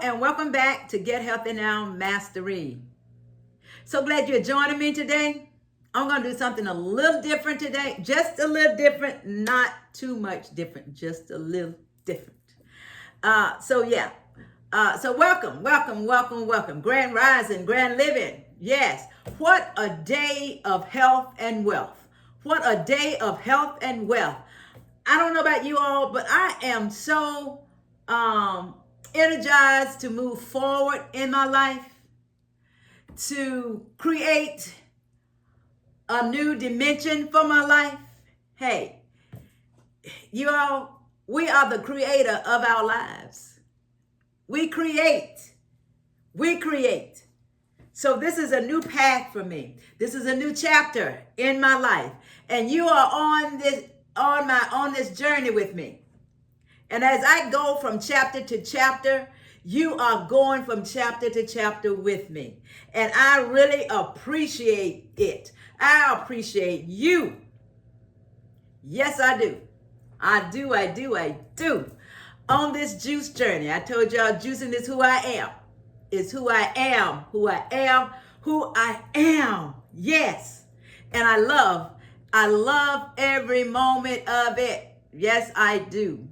and welcome back to Get Healthy Now Mastery. So glad you're joining me today. I'm going to do something a little different today. Just a little different, not too much different, just a little different. So welcome. Grand rising, grand living. Yes. What a day of health and wealth. What a day of health and wealth. I don't know about you all, but I am so energized to move forward in my life, to create a new dimension for my life. Hey, you all, we are the creator of our lives. We create. So this is a new path for me. This is a new chapter in my life. And you are on this journey with me. And as I go from chapter to chapter, you are going from chapter to chapter with me. And I really appreciate it. I appreciate you. Yes, I do. I do. On this juice journey, I told y'all juicing is who I am. It's who I am. Yes. And I love every moment of it. Yes, I do.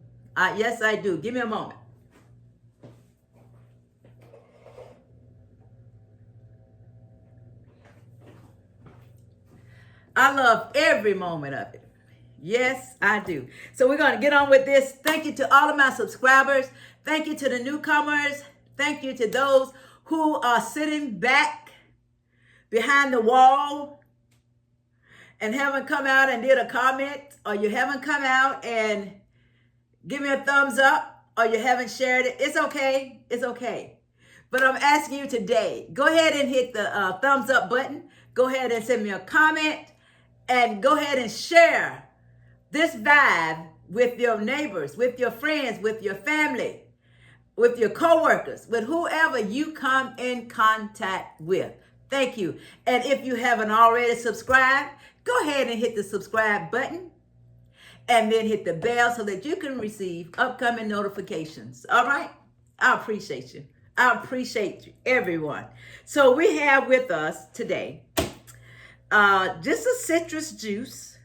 Yes, I do. Give me a moment. I love every moment of it. Yes, I do. So we're going to get on with this. Thank you to all of my subscribers. Thank you to the newcomers. Thank you to those who are sitting back behind the wall and haven't come out and did a comment, or you haven't come out and give me a thumbs up, or you haven't shared it. It's okay. But I'm asking you today, go ahead and hit the thumbs up button. Go ahead and send me a comment, and go ahead and share this vibe with your neighbors, with your friends, with your family, with your coworkers, with whoever you come in contact with. Thank you. And if you haven't already subscribed, go ahead and hit the subscribe button, and then hit the bell so that you can receive upcoming notifications. All right? I appreciate you. I appreciate you, everyone. So we have with us today just a citrus juice.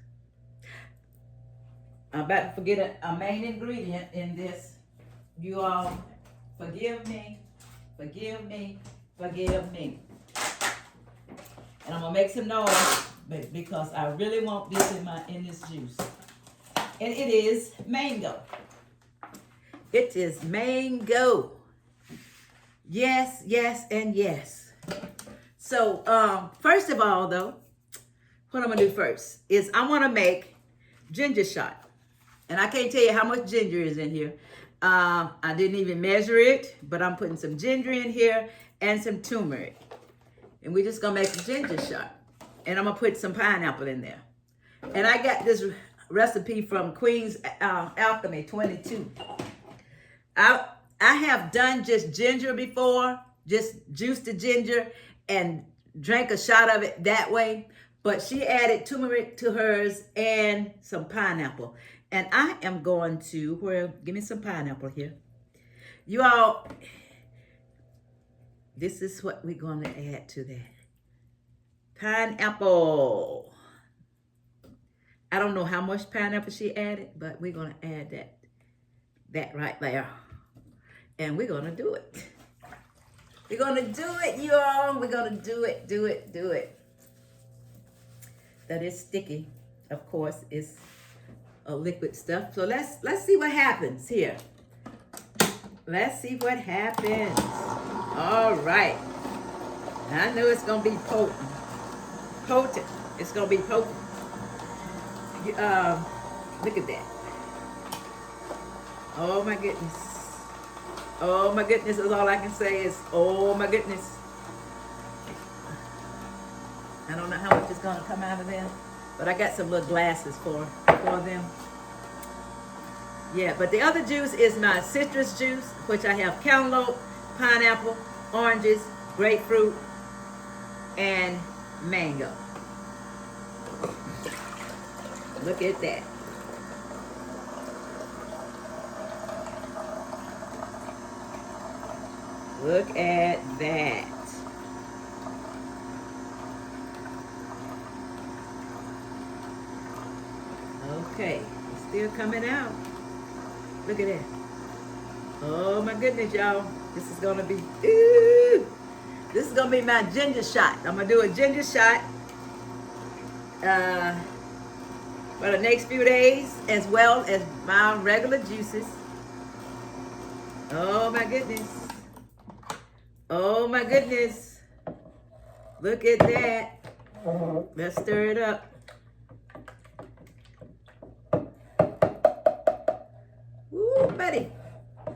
I'm about to forget a main ingredient in this. You all forgive me. And I'm gonna make some noise because I really want this in this juice. And it is mango. It is mango. Yes, and yes. So first of all, though, what I'm gonna do first is I want to make ginger shot. And I can't tell you how much ginger is in here. I didn't even measure it, but I'm putting some ginger in here and some turmeric. And we're just gonna make a ginger shot. And I'm gonna put some pineapple in there. And I got this recipe from Queen's Alchemy 22. I have done just ginger before, just juiced the ginger and drank a shot of it that way. But she added turmeric to hers and some pineapple. And I am going to, give me some pineapple here. You all, this is what we're going to add to that. Pineapple. I don't know how much pineapple she added, but we're going to add that right there. And we're going to do it. We're going to do it, you all. We're going to do it. That is sticky, of course, it's a liquid stuff. So let's see what happens here. Let's see what happens. All right. I know it's going to be potent. It's going to be potent. Look at that. Oh my goodness is all I can say is, oh my goodness. I don't know how much is going to come out of them, but I got some little glasses for them. Yeah, but the other juice is my citrus juice, which I have cantaloupe, pineapple, oranges, grapefruit, and mango. Look at that. Look at that. Okay, it's still coming out. Look at that. Oh my goodness, y'all. This is gonna be, ooh, this is gonna be my ginger shot. I'm gonna do a ginger shot for the next few days, as well as my regular juices. Oh my goodness. Oh my goodness. Look at that. Let's stir it up. Woo, buddy.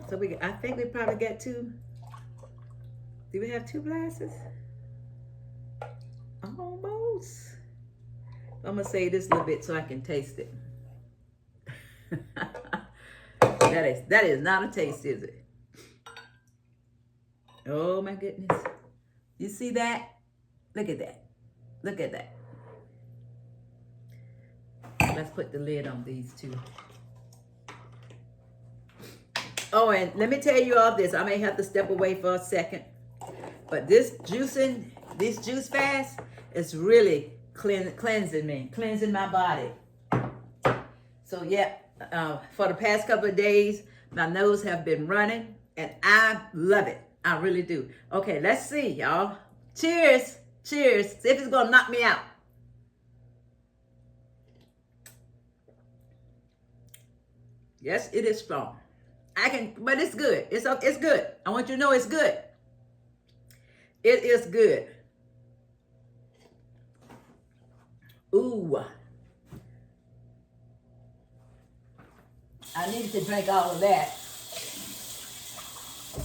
So I think we probably got two. Do we have two glasses? Almost. I'm gonna say this a little bit so I can taste it. that is not a taste, is it? Oh my goodness. You see that? Look at that. Look at that. Let's put the lid on these two. Oh, and let me tell you all this. I may have to step away for a second. But this juice fast is really cleansing me, cleansing my body. So yeah, for the past couple of days, my nose have been running, and I love it. I really do. Okay, let's see, y'all. Cheers. Cheers. See if it's gonna knock me out. Yes, it is strong. But it's good. It's good. I want you to know it's good. It is good. Ooh. I needed to drink all of that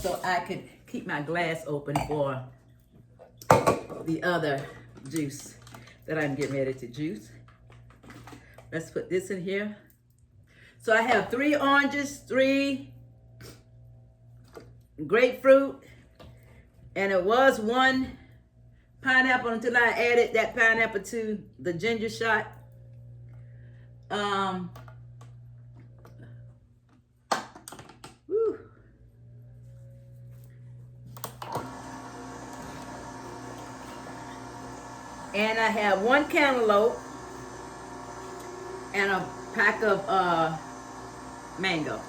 so I could keep my glass open for the other juice that I'm getting ready to juice. Let's put this in here. So I have 3 oranges, 3 grapefruit, and it was 1 pineapple until I added that pineapple to the ginger shot. Whew. And I have 1 cantaloupe and a pack of mango.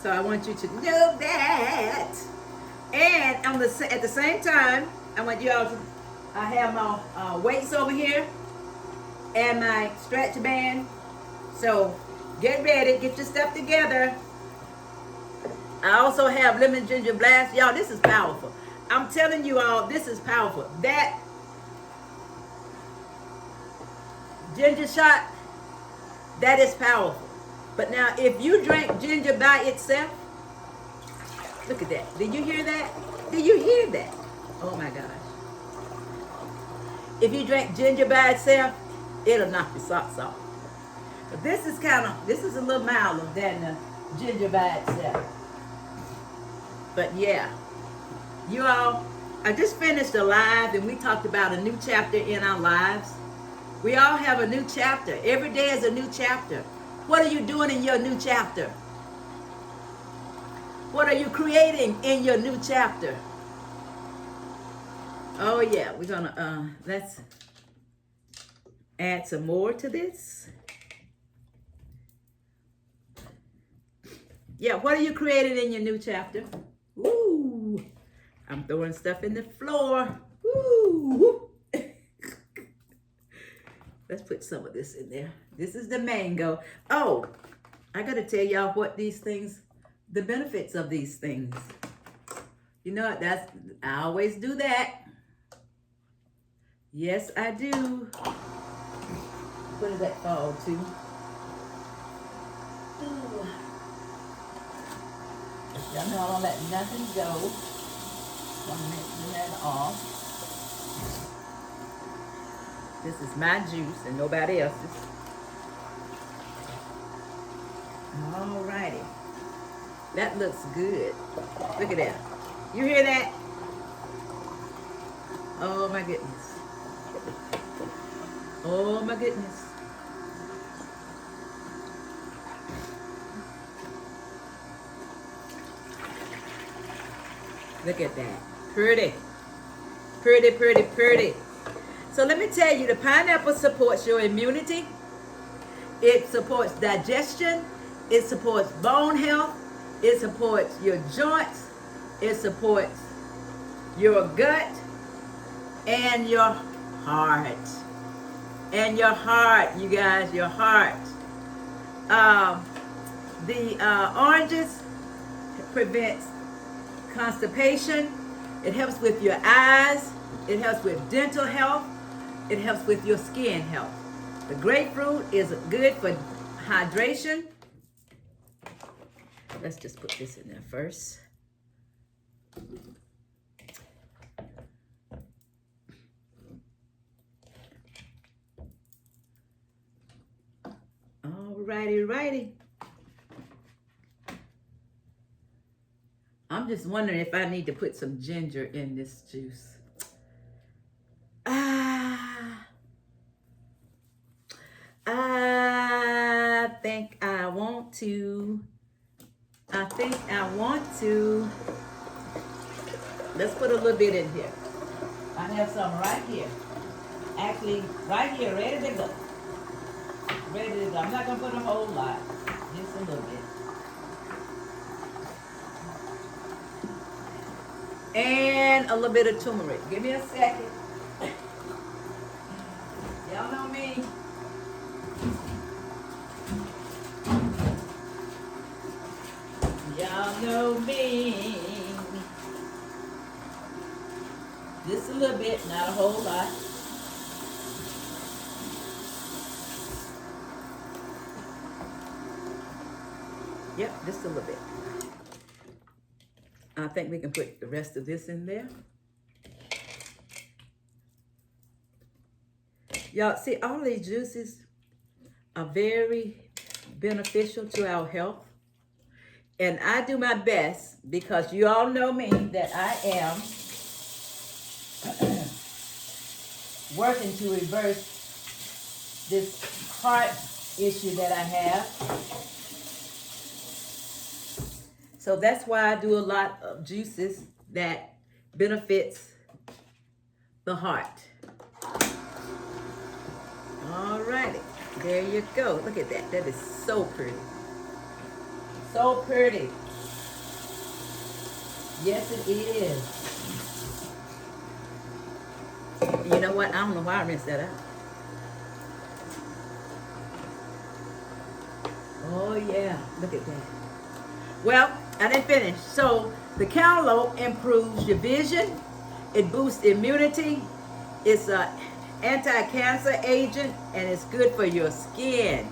So I want you to know that. And at the same time, I want you all to, I have my weights over here and my stretch band. So get ready, get your stuff together. I also have lemon ginger blast. Y'all, this is powerful. I'm telling you all, this is powerful. That ginger shot, that is powerful. But now, if you drink ginger by itself, look at that. Did you hear that? Did you hear that? Oh my gosh. If you drink ginger by itself, it'll knock your socks off. But this is a little milder than the ginger by itself. But yeah, you all, I just finished a live and we talked about a new chapter in our lives. We all have a new chapter. Every day is a new chapter. What are you doing in your new chapter? What are you creating in your new chapter? Oh yeah, we're gonna let's add some more to this. Yeah, what are you creating in your new chapter? Ooh, I'm throwing stuff in the floor. Ooh. Let's put some of this in there. This is the mango. Oh, I gotta tell y'all what these things, the benefits of these things. You know what? I always do that. Yes, I do. Where does that fall to? Ooh. Y'all know I don't let nothing go. I'm mixing that off. This is my juice and nobody else's. Alrighty. That looks good. Look at that. You hear that? Oh my goodness. Oh my goodness. Look at that. Pretty. Pretty, pretty, pretty. So let me tell you, the pineapple supports your immunity. It supports digestion. It supports bone health. It supports your joints. It supports your gut and your heart. And your heart, you guys, your heart. The oranges prevents constipation. It helps with your eyes. It helps with dental health. It helps with your skin health. The grapefruit is good for hydration. Let's just put this in there first. Righty. I'm just wondering if I need to put some ginger in this juice. I think I want to. Let's put a little bit in here. I have some right here. Actually, right here, ready to go. I'm not going to put a whole lot. Just a little bit. And a little bit of turmeric. Give me a second. Y'all know me. Y'all know me. Just a little bit, not a whole lot. Yep, just a little bit. I think we can put the rest of this in there. Y'all see, all these juices are very beneficial to our health. And I do my best, because you all know me, that I am working to reverse this heart issue that I have. So that's why I do a lot of juices that benefits the heart. All righty, there you go. Look at that. That is so pretty. So pretty. Yes, it is. You know what? I don't know why I rinsed that out. Oh yeah, look at that. Well, I didn't finish. So the cantaloupe improves your vision. It boosts immunity. It's an anti-cancer agent, and it's good for your skin.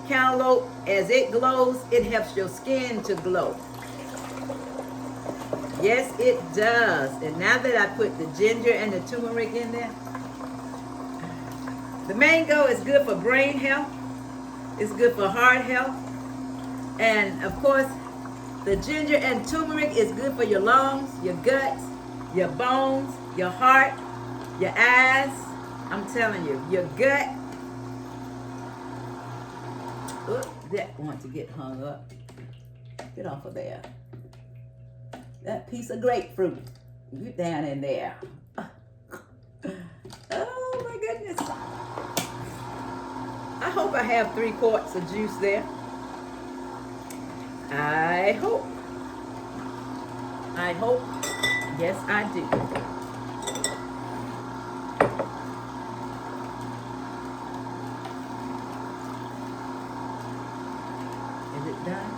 Cantaloupe, as it glows, it helps your skin to glow. Yes, it does. And now that I put the ginger and the turmeric in there, the mango is good for brain health. It's good for heart health. And of course, the ginger and turmeric is good for your lungs, your guts, your bones, your heart, your eyes. I'm telling you, your gut. Oops, that wants to get hung up. Get off of there. That piece of grapefruit. Get down in there. Oh my goodness. I hope I have 3 quarts of juice there. I hope. Yes, I do. Is it done?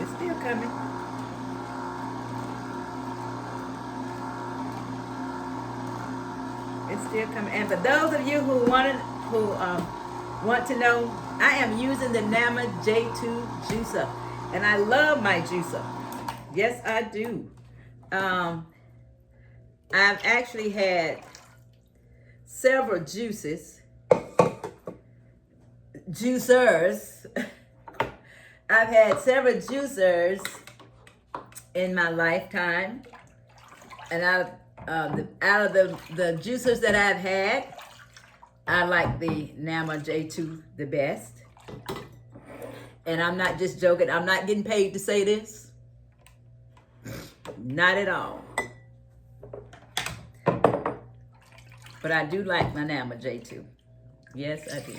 It's still coming. It's still coming. And for those of you who want to know, I am using the Nama J2 juicer, and I love my juicer. Yes, I do. I've actually had several juicers. I've had several juicers in my lifetime, and out of the juicers that I've had, I like the Nama J2 the best. And I'm not just joking. I'm not getting paid to say this. Not at all. But I do like my Nama J2. Yes, I do.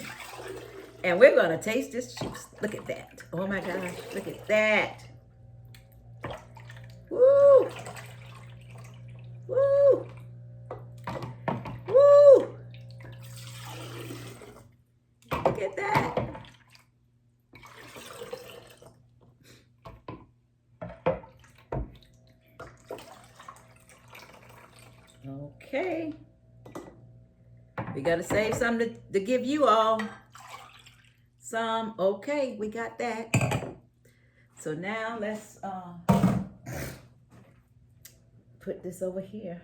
And we're going to taste this juice. Look at that. Oh my gosh. Look at that. Woo. Woo. Woo. Look at that. Okay. We got to save some to give you all some. Okay, we got that. So now let's put this over here.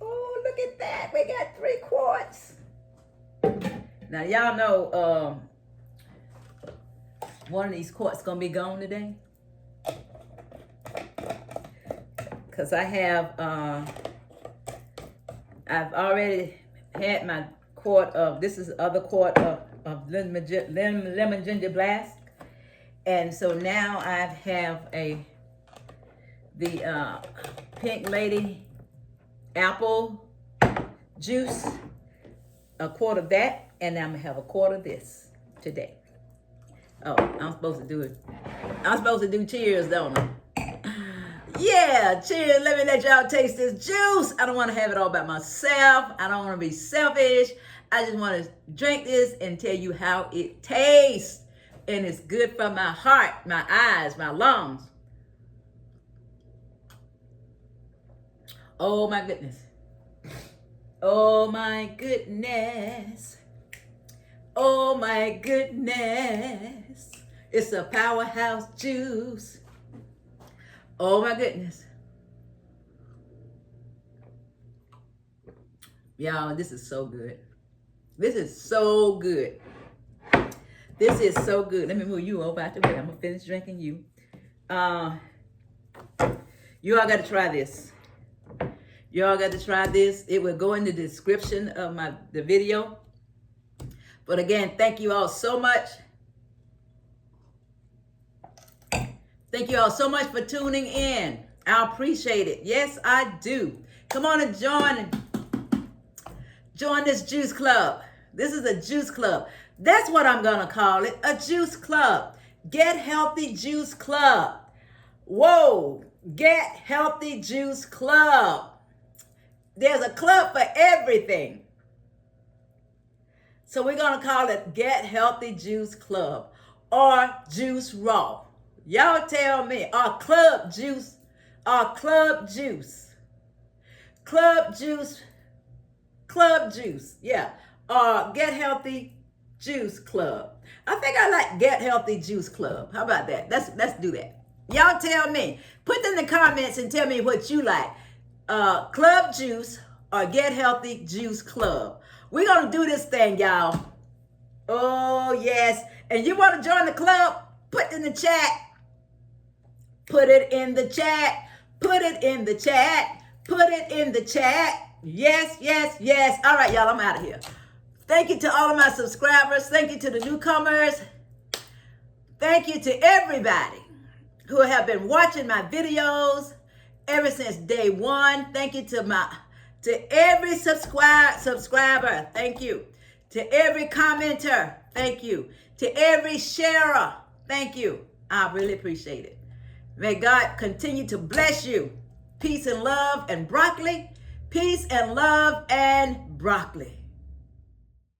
Oh, look at that. We got 3 quarts. Now, y'all know one of these quarts going to be gone today. Because I have, I've already had my quart of, this is the other quart of lemon ginger blast. And so now I have the Pink Lady apple juice, a quart of that, and I'm gonna have a quart of this today. Oh, I'm supposed to do it. I'm supposed to do cheers, don't I? Yeah, cheers. Let me let y'all taste this juice. I don't want to have it all by myself. I don't want to be selfish. I just want to drink this and tell you how it tastes. And it's good for my heart, my eyes, my lungs. Oh my goodness. Oh my goodness. Oh my goodness. It's a powerhouse juice. Oh my goodness. Y'all, this is so good. This is so good. This is so good. Let me move you over out the way. I'm going to finish drinking you. You all got to try this. You all got to try this. It will go in the description of the video. But again, thank you all so much. Thank you all so much for tuning in. I appreciate it. Yes, I do. Come on and join this juice club. This is a juice club. That's what I'm going to call it, a juice club. Get Healthy Juice Club. Whoa, Get Healthy Juice Club. There's a club for everything. So we're going to call it Get Healthy Juice Club or Juice Raw. Y'all tell me, or club juice, yeah, or Get Healthy Juice Club. I think I like Get Healthy Juice Club. How about that? Let's do that. Y'all tell me. Put in the comments and tell me what you like. Club juice or Get Healthy Juice Club. We're going to do this thing, y'all. Oh, yes. And you want to join the club? Put in the chat. Put it in the chat. Put it in the chat. Put it in the chat. Yes, yes, yes. All right, y'all, I'm out of here. Thank you to all of my subscribers. Thank you to the newcomers. Thank you to everybody who have been watching my videos ever since day one. Thank you to every subscriber. Thank you. To every commenter. Thank you. To every sharer. Thank you. I really appreciate it. May God continue to bless you. Peace and love and broccoli. Peace and love and broccoli.